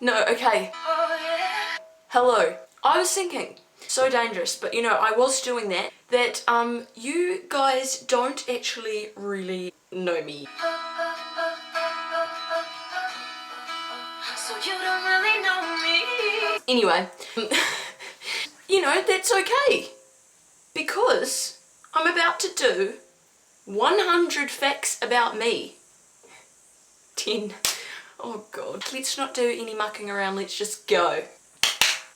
No, okay. Hello. I was thinking, so dangerous, but you know, I was doing that, you guys don't actually really know me. So you don't really know me. Anyway, you know, that's okay. Because I'm about to do 100 facts about me. 10. Oh god. Let's not do any mucking around, let's just go.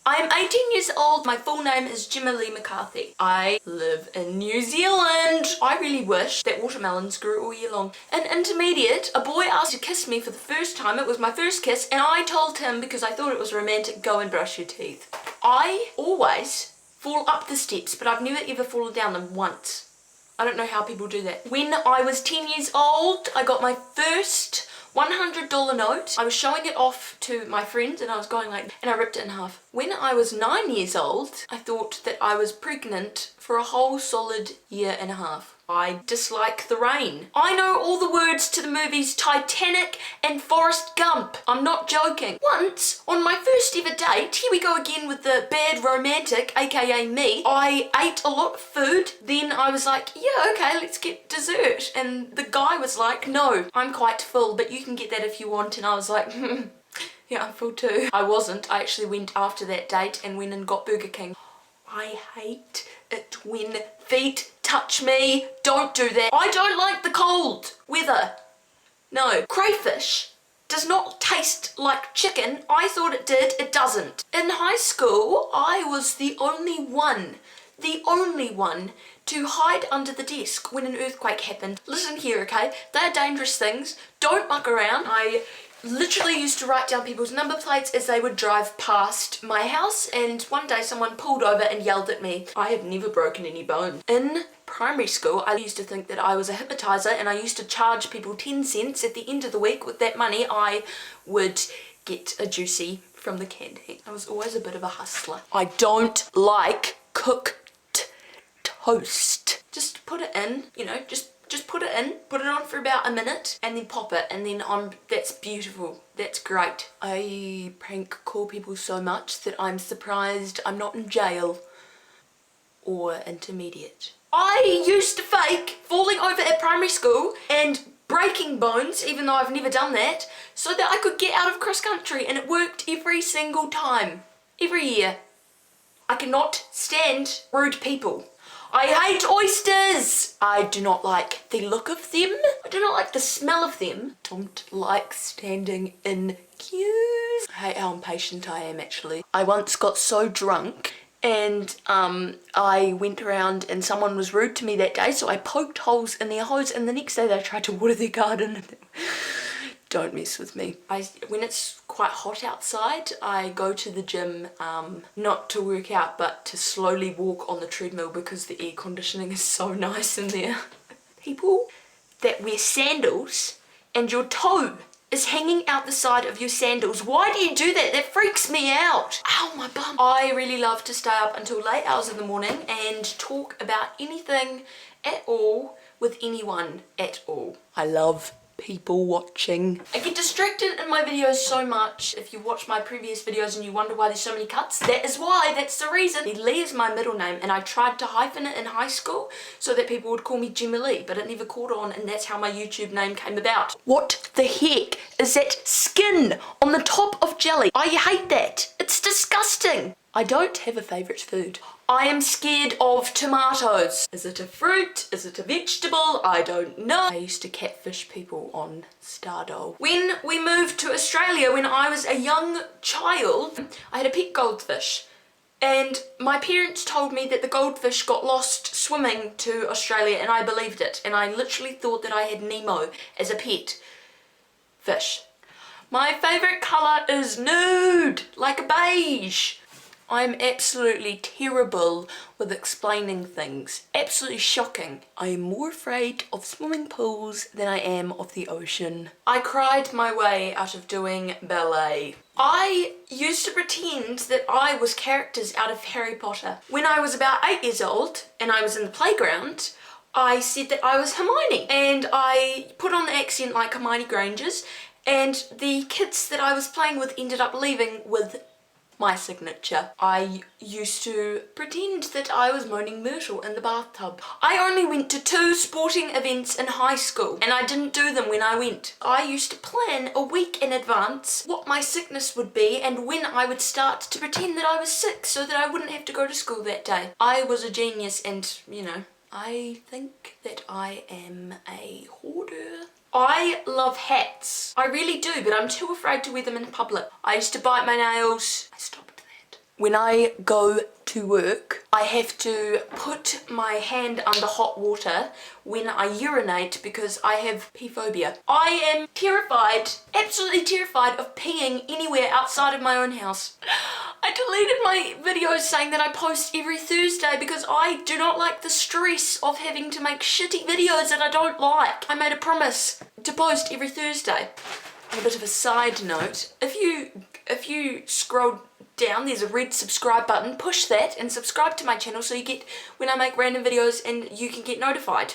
I am 18 years old. My full name is Gemma McCarthy. I live in New Zealand. I really wish that watermelons grew all year long. In intermediate, a boy asked to kiss me for the first time. It was my first kiss, and I told him, because I thought it was romantic, go and brush your teeth. I always fall up the steps, but I've never ever fallen down them once. I don't know how people do that. When I was 10 years old, I got my first $100 note. I was showing it off to my friends and I was going like, and I ripped it in half. When I was 9 years old, I thought that I was pregnant for a whole solid year and a half. I dislike the rain. I know all the words to the movies Titanic and Forrest Gump. I'm not joking. Once, on my first ever date, here we go again with the bad romantic, aka me, I ate a lot of food. Then I was like, yeah, okay, let's get dessert. And the guy was like, no, I'm quite full, but you can get that if you want. And I was like, yeah, I'm full too. I wasn't. I actually went after that date and went and got Burger King. I hate it when feet touch me. Don't do that. I don't like the cold weather. No. Crayfish does not taste like chicken. I thought it did. It doesn't. In high school, I was the only one to hide under the desk when an earthquake happened. Listen here, okay? They're dangerous things. Don't muck around. I literally used to write down people's number plates as they would drive past my house, and one day someone pulled over and yelled at me. I have never broken any bones. In primary school, I used to think that I was a hypnotizer, and I used to charge people 10 cents at the end of the week. With that money, I would get a juicy from the candy. I was always a bit of a hustler. I don't like cooked toast. Just put it in, you know, just put it in, put it on for about a minute, and then pop it, and then that's beautiful. That's great. I prank call people so much that I'm surprised I'm not in jail or intermediate. I used to fake falling over at primary school and breaking bones, even though I've never done that, so that I could get out of cross country, and it worked every single time. Every year. I cannot stand rude people. I hate oysters! I do not like the look of them. I do not like the smell of them. Don't like standing in queues. I hate how impatient I am, actually. I once got so drunk and I went around and someone was rude to me that day, so I poked holes in their hose, and the next day they tried to water their garden. Don't mess with me. When it's quite hot outside, I go to the gym, not to work out, but to slowly walk on the treadmill because the air conditioning is so nice in there. People that wear sandals and your toe is hanging out the side of your sandals. Why do you do that? That freaks me out. Ow, my bum. I really love to stay up until late hours in the morning and talk about anything at all with anyone at all. I love people watching. I get distracted in my videos so much. If you watch my previous videos and you wonder why there's so many cuts, that is why. That's the reason. Lee is my middle name, and I tried to hyphen it in high school so that people would call me Gemma Lee, but it never caught on, and that's how my YouTube name came about. What the heck is that skin on the top of jelly? I hate that. It's disgusting. I don't have a favourite food. I am scared of tomatoes. Is it a fruit? Is it a vegetable? I don't know. I used to catfish people on Stardoll. When we moved to Australia, when I was a young child, I had a pet goldfish. And my parents told me that the goldfish got lost swimming to Australia, and I believed it. And I literally thought that I had Nemo as a pet fish. My favourite colour is nude, like a beige. I'm absolutely terrible with explaining things. Absolutely shocking. I am more afraid of swimming pools than I am of the ocean. I cried my way out of doing ballet. I used to pretend that I was characters out of Harry Potter. When I was about 8 years old and I was in the playground, I said that I was Hermione, and I put on the accent like Hermione Granger's, and the kids that I was playing with ended up leaving with my signature. I used to pretend that I was moaning Myrtle in the bathtub. I only went to 2 sporting events in high school and I didn't do them when I went. I used to plan a week in advance what my sickness would be and when I would start to pretend that I was sick so that I wouldn't have to go to school that day. I was a genius and, you know, I think that I am a hoarder. I love hats. I really do, but I'm too afraid to wear them in public. I used to bite my nails. I stopped that. When I go to work, I have to put my hand under hot water when I urinate because I have pee phobia. I am terrified, absolutely terrified of peeing anywhere outside of my own house. I deleted my videos saying that I post every Thursday because I do not like the stress of having to make shitty videos that I don't like. I made a promise to post every Thursday. On a bit of a side note, if you scroll down, there's a red subscribe button. Push that and subscribe to my channel so you get when I make random videos and you can get notified.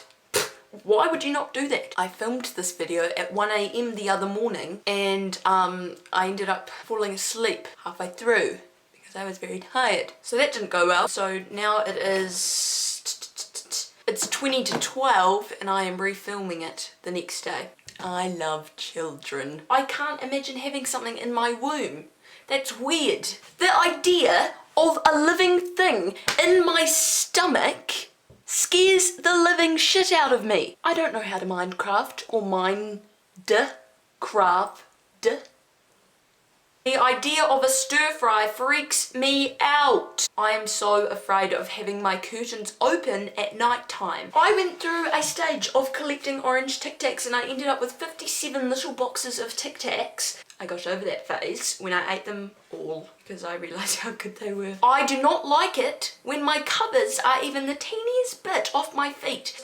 Why would you not do that? I filmed this video at 1 AM the other morning and I ended up falling asleep halfway through because I was very tired. So that didn't go well. So now it's 20 to 12 and I am refilming it the next day. I love children. I can't imagine having something in my womb. That's weird. The idea of a living thing in my stomach scares the living shit out of me. I don't know how to Minecraft or craft. The idea of a stir fry freaks me out. I am so afraid of having my curtains open at night time. I went through a stage of collecting orange Tic Tacs and I ended up with 57 little boxes of Tic Tacs. I got over that phase when I ate them all because I realised how good they were. I do not like it when my covers are even the teeniest bit off my feet.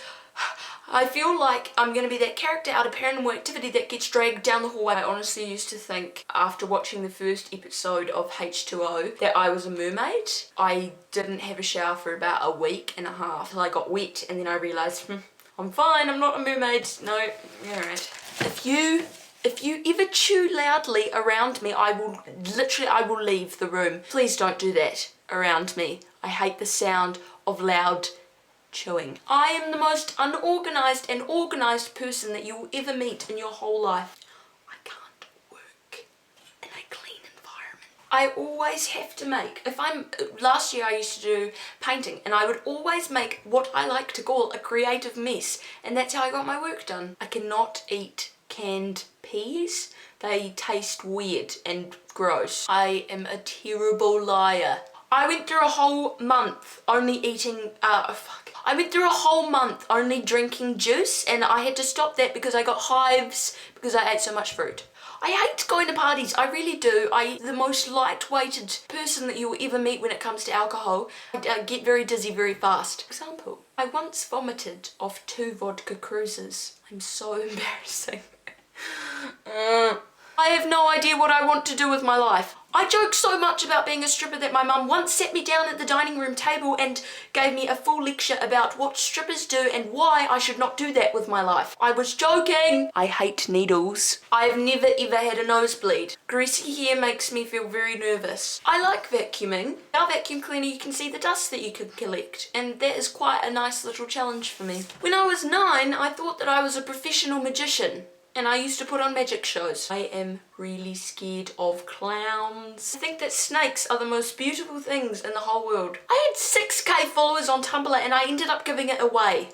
I feel like I'm going to be that character out of Paranormal Activity that gets dragged down the hallway. I honestly used to think after watching the first episode of H2O that I was a mermaid. I didn't have a shower for about a week and a half till I got wet and then I realised, I'm fine, I'm not a mermaid. No, alright. If you ever chew loudly around me, I will leave the room. Please don't do that around me. I hate the sound of loud chewing. I am the most unorganised and organised person that you will ever meet in your whole life. I can't work in a clean environment. I always have to make, last year I used to do painting and I would always make what I like to call a creative mess and that's how I got my work done. I cannot eat canned peas. They taste weird and gross. I am a terrible liar. I went through a whole month only drinking juice and I had to stop that because I got hives because I ate so much fruit. I hate going to parties, I really do. I'm the most light-weighted person that you'll ever meet when it comes to alcohol. I get very dizzy very fast. For example, I once vomited off 2 vodka cruises. I'm so embarrassing. I have no idea what I want to do with my life. I joke so much about being a stripper that my mum once sat me down at the dining room table and gave me a full lecture about what strippers do and why I should not do that with my life. I was joking. I hate needles. I've never ever had a nosebleed. Greasy hair makes me feel very nervous. I like vacuuming. Our vacuum cleaner, you can see the dust that you can collect and that is quite a nice little challenge for me. When I was 9, I thought that I was a professional magician. And I used to put on magic shows. I am really scared of clowns. I think that snakes are the most beautiful things in the whole world. I had 6k followers on Tumblr and I ended up giving it away.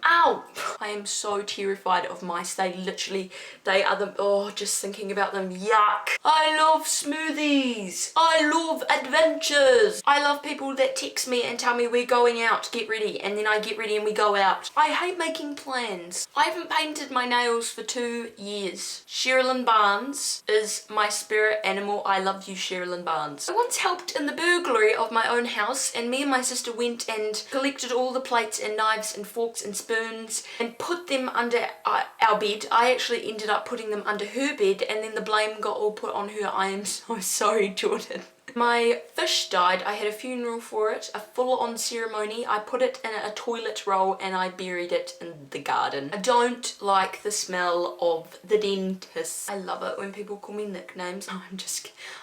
Ow! I am so terrified of mice. They are the, just thinking about them, yuck. I love smoothies. I love adventures. I love people that text me and tell me we're going out, get ready, and then I get ready and we go out. I hate making plans. I haven't painted my nails for 2 years. Sherilyn Barnes is my spirit animal. I love you, Sherilyn Barnes. I once helped in the burglary of my own house and me and my sister went and collected all the plates and knives and forks and spoons and put them under our bed. I actually ended up putting them under her bed and then the blame got all put on her. I am so sorry, Jordan. My fish died. I had a funeral for it, a full-on ceremony. I put it in a toilet roll and I buried it in the garden. I don't like the smell of the dentist. I love it when people call me nicknames. No,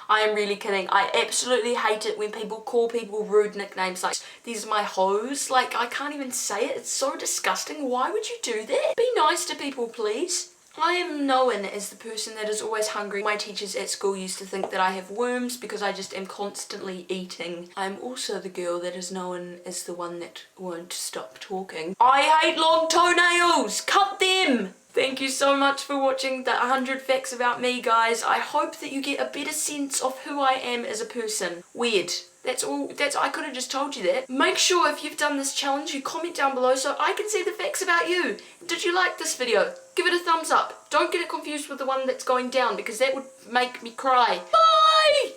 I am really kidding. I absolutely hate it when people call people rude nicknames like, these are my hoes. Like, I can't even say it. It's so disgusting. Why would you do that? Be nice to people, please. I am known as the person that is always hungry. My teachers at school used to think that I have worms because I just am constantly eating. I'm also the girl that is known as the one that won't stop talking. I hate long toenails! Cut them! Thank you so much for watching the 100 facts about me, guys. I hope that you get a better sense of who I am as a person. Weird. That's all. I could have just told you that. Make sure if you've done this challenge, you comment down below so I can see the facts about you. Did you like this video? Give it a thumbs up. Don't get it confused with the one that's going down because that would make me cry. Bye!